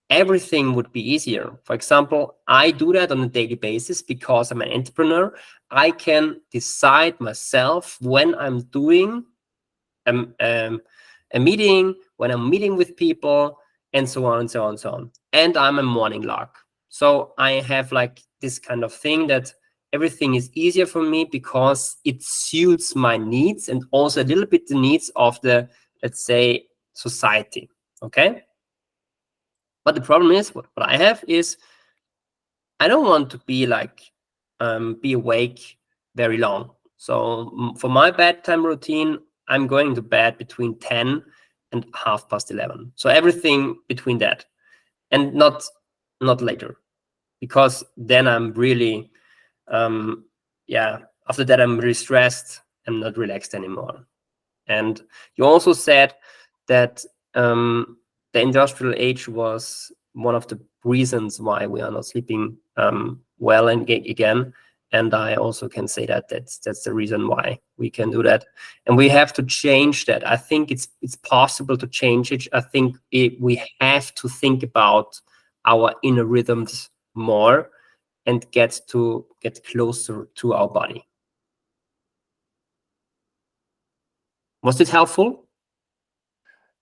everything would be easier. For example, I do that on a daily basis because I'm an entrepreneur. I can decide myself when I'm doing a meeting, when I'm meeting with people, and so on and so on and so on. And I'm a morning lark. So I have like this kind of thing that everything is easier for me because it suits my needs and also a little bit the needs of the, let's say, society. Okay. But the problem is, what I have is, I don't want to be like be awake very long. So for my bedtime routine, I'm going to bed between 10 and 11:30. So everything between that, and not later, because then I'm really after that I'm really stressed. I'm not relaxed anymore. And you also said that the industrial age was one of the reasons why we are not sleeping well and again. And I also can say that that's the reason why we can do that. And we have to change that. I think it's possible to change it. I think we have to think about our inner rhythms more and get closer to our body. Was it helpful?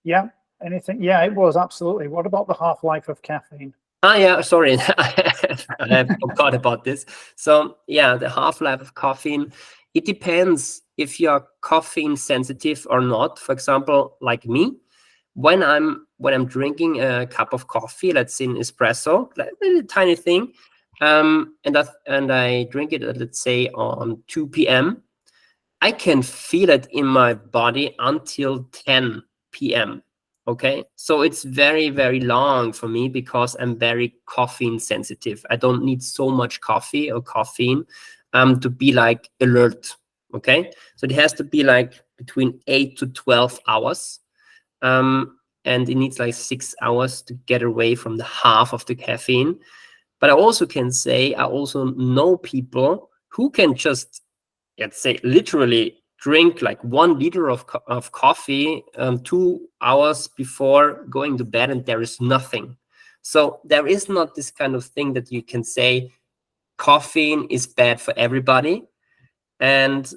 Yeah. Anything? Yeah, it was, absolutely. What about the half-life of caffeine? Yeah, sorry. I forgot about this. So yeah, the half-life of caffeine, it depends if you're caffeine sensitive or not. For example, like me, when I'm drinking a cup of coffee, let's say an espresso, like a tiny thing, and I drink it at, let's say, on 2 p.m., I can feel it in my body until 10 p.m. Okay, so it's very, very long for me because I'm very caffeine sensitive. I don't need so much coffee or caffeine to be like alert. Okay, so it has to be like between 8 to 12 hours. And it needs like 6 hours to get away from the half of the caffeine. But I also can say, I also know people who can just, let's say, literally drink like 1 liter of coffee 2 hours before going to bed, and there is nothing. So there is not this kind of thing that you can say caffeine is bad for everybody. And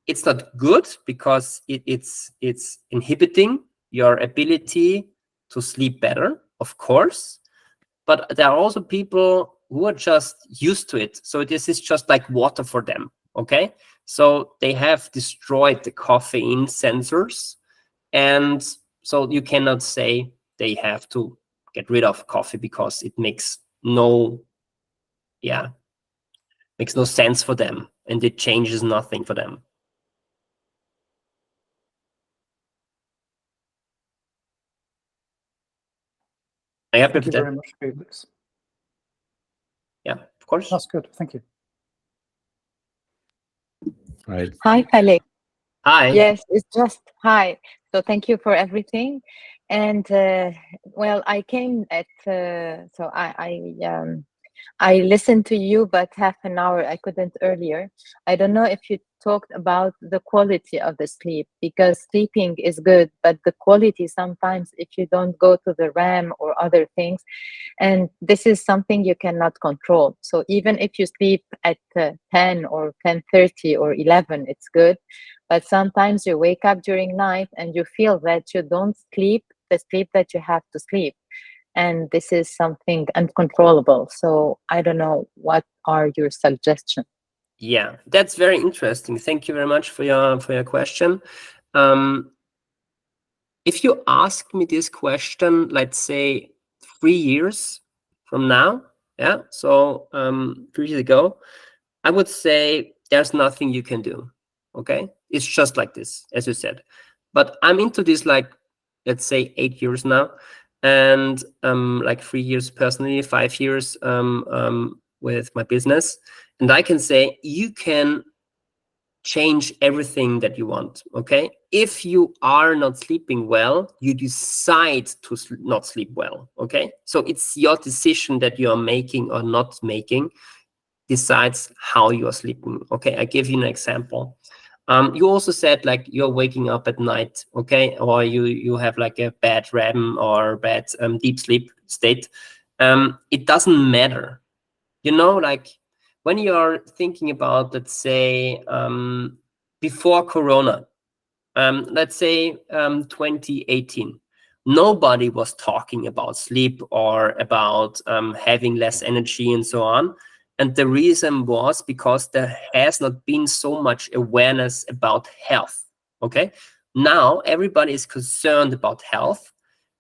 it's not good because it's inhibiting your ability to sleep better, of course. But there are also people who are just used to it. So this is just like water for them. Okay, so they have destroyed the caffeine sensors, and so you cannot say they have to get rid of coffee because it makes no sense for them, and it changes nothing for them. I have Thank you very much, Felix. Yeah, of course. That's good. Thank you. Right. Hi, Felix. Hi. Yes, it's just hi. So thank you for everything. And well, I came at so I listened to you, but half an hour I couldn't earlier. I don't know if you talked about the quality of the sleep, because sleeping is good, but the quality sometimes, if you don't go to the REM or other things, and this is something you cannot control. So even if you sleep at 10 or 10:30 or 11, it's good. But sometimes you wake up during night and you feel that you don't sleep the sleep that you have to sleep. And this is something uncontrollable. So I don't know, what are your suggestions? Yeah, that's very interesting. Thank you very much for your question. If you ask me this question, let's say 3 years from now, so 3 years ago, I would say there's nothing you can do. Okay, it's just like this, as you said. But I'm into this, like, let's say 8 years now, and like 3 years personally, 5 years with my business, and I can say you can change everything that you want. Okay, if you are not sleeping well, you decide to not sleep well. Okay, so it's your decision that you are making or not making decides how you are sleeping. Okay, I give you an example. You also said like you're waking up at night, okay, or you have like a bad REM or bad deep sleep state. It doesn't matter, like when you're thinking about, let's say, before Corona, let's say 2018, nobody was talking about sleep or about having less energy and so on. And the reason was because there has not been so much awareness about health. Okay, now everybody is concerned about health,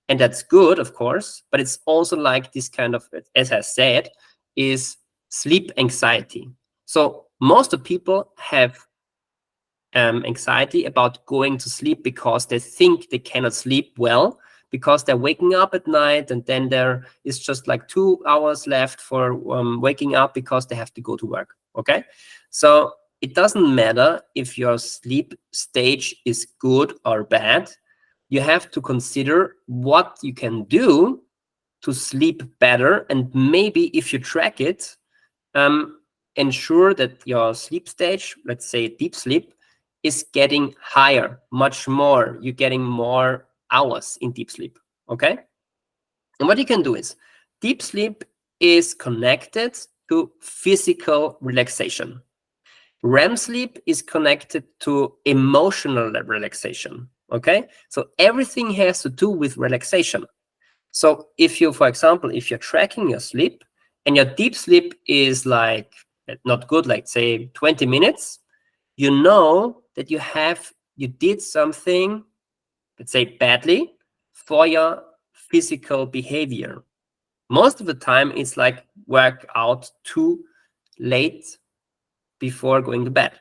and that's good, of course, but it's also like this kind of, as I said, is sleep anxiety. So most of people have anxiety about going to sleep because they think they cannot sleep well, because they're waking up at night and then there is just like 2 hours left for waking up because they have to go to work. Okay, so it doesn't matter if your sleep stage is good or bad. You have to consider what you can do to sleep better, and maybe if you track it, ensure that your sleep stage, let's say deep sleep, is getting higher, much more. You're getting more hours in deep sleep. Okay, and what you can do is, deep sleep is connected to physical relaxation. REM sleep is connected to emotional relaxation. Okay, so everything has to do with relaxation. So if you, for example, if you're tracking your sleep and your deep sleep is like not good, like say 20 minutes, you know that you did something, let's say badly, for your physical behavior. Most of the time it's like work out too late before going to bed.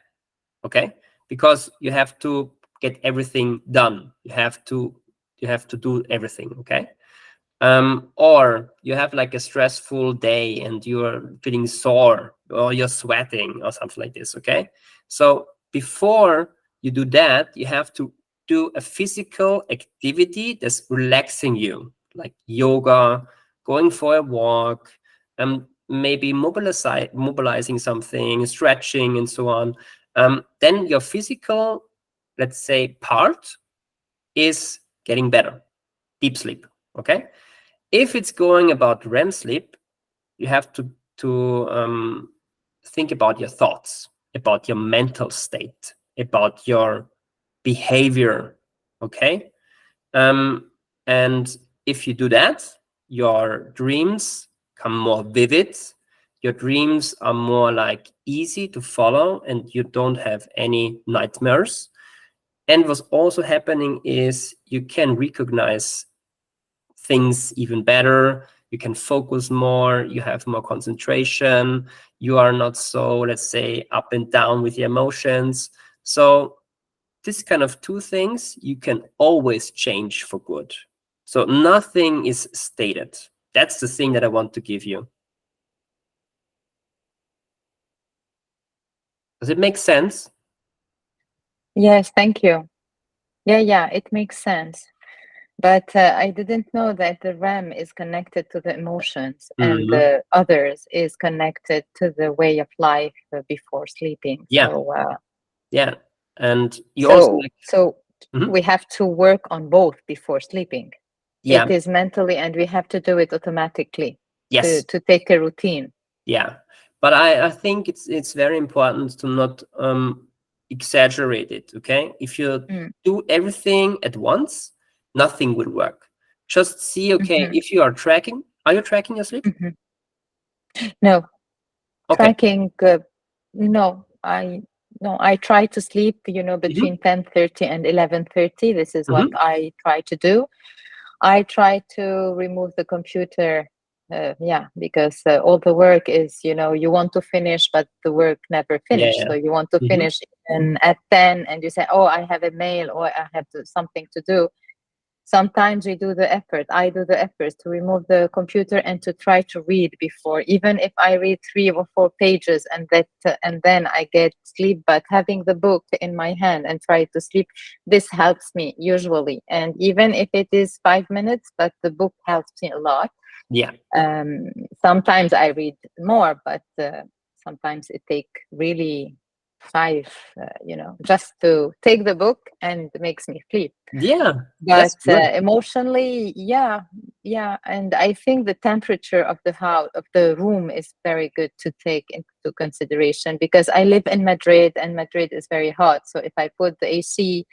Okay, because you have to get everything done. You have to do everything. Okay, or you have like a stressful day and you're feeling sore or you're sweating or something like this. Okay, so before you do that, you have to do a physical activity that's relaxing you, like yoga, going for a walk, maybe mobilizing something, stretching, and so on. Then your physical, let's say, part is getting better. Deep sleep. Okay, if it's going about REM sleep, you have to think about your thoughts, about your mental state, about your behavior. Okay, and if you do that, your dreams come more vivid. Your dreams are more like easy to follow, and you don't have any nightmares. And what's also happening is you can recognize things even better. You can focus more. You have more concentration. You are not so, let's say, up and down with your emotions. So this kind of 2 things you can always change for good. So nothing is stated. That's the thing that I want to give you. Does it make sense? Yes, thank you. Yeah, it makes sense. But I didn't know that the REM is connected to the emotions and the others is connected to the way of life before sleeping. Yeah. So, yeah. And you also like, we have to work on both before sleeping. yeah. It is mentally, and we have to do it automatically. Yes. To take a routine. Yeah. But I think it's very important to not exaggerate it. Okay, if you do everything at once, nothing will work. Just see, okay, if you are tracking your sleep? No. Okay. Tracking, no, I try to sleep, between 10:30 and 11:30. This is what I try to do. I try to remove the computer, because all the work is, you want to finish, but the work never finished. Yeah. So you want to finish at 10 and you say, oh, I have a mail or I have something to do. Sometimes I do the effort to remove the computer and to try to read before, even if I read 3 or 4 pages and then I get sleep. But having the book in my hand and try to sleep, this helps me usually. And even if it is 5 minutes, but the book helps me a lot. Yeah. Sometimes I read more, but sometimes it takes really 5, just to take the book and it makes me sleep. Yeah. But emotionally, yeah. And I think the temperature of the room is very good to take into consideration, because I live in Madrid and Madrid is very hot. So if I put the AC,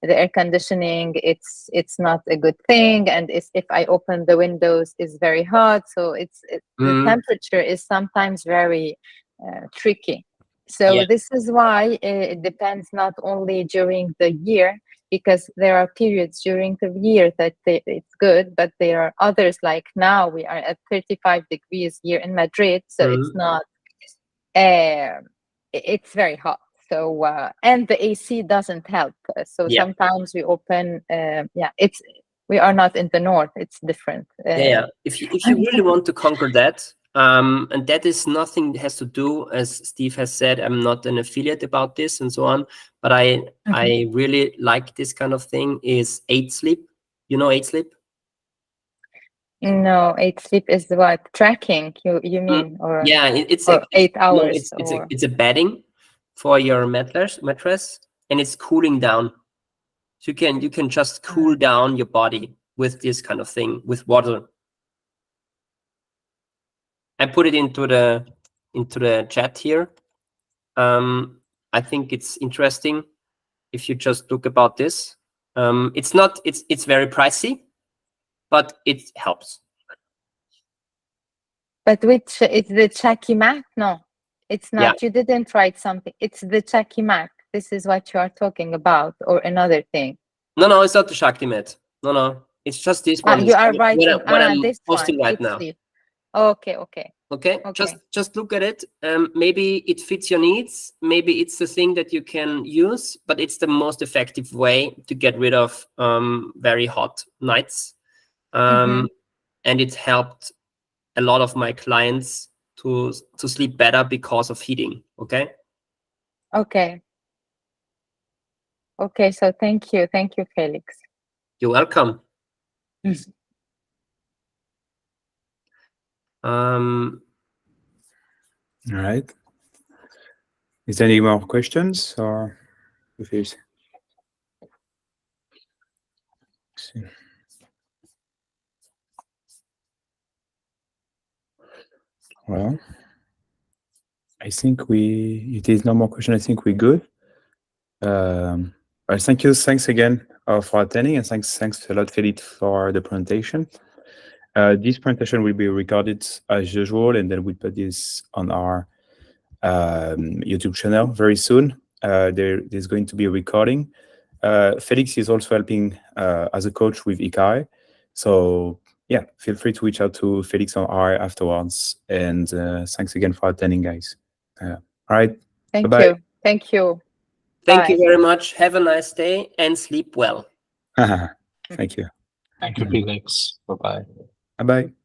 the air conditioning, it's not a good thing. And if I open the windows, it's very hot. So the temperature is sometimes very tricky. So this is why it depends not only during the year, because there are periods during the year that it's good, but there are others, like now we are at 35 degrees here in Madrid, so it's not, it's very hot. So and the AC doesn't help. So sometimes we open, we are not in the north. It's different. If you really want to conquer that, and that is nothing that has to do, as Steve has said, I'm not an affiliate about this and so on, but I really like this kind of thing, is 8 sleep. You know 8 sleep? No, 8 sleep is what, tracking, you mean? Or yeah, it's or 8 hours. It's a bedding for your mattress, and it's cooling down. So you can just cool down your body with this kind of thing, with water. I put it into the chat here. I think it's interesting if you just look about this. It's very pricey, but it helps. But which, it's the Chucky Mac? No, it's not. You didn't write something. It's the Chucky Mac. This is what you are talking about, or another thing? No, it's not the Shakti Mat. No, it's just this one. You are writing what I'm this posting one, right now. Sleep. Okay. Just look at it. Maybe it fits your needs. Maybe it's the thing that you can use, but it's the most effective way to get rid of very hot nights. And it helped a lot of my clients to sleep better because of heating. Okay. So thank you, Felix. You're welcome. All right. Is there any more questions, or if there's? Well, I think if there's no more question, I think we're good. Well, thanks again for attending, and thanks a lot, Felix, for the presentation. This presentation will be recorded as usual, and then we put this on our YouTube channel very soon. There's going to be a recording. Felix is also helping as a coach with Ikare. So yeah, feel free to reach out to Felix on R afterwards. And thanks again for attending, guys. All right. Thank Bye-bye. you. Thank you. Thank you very much. Have a nice day and sleep well. Thank you. Thank you, Felix. Bye-bye. Bye-bye.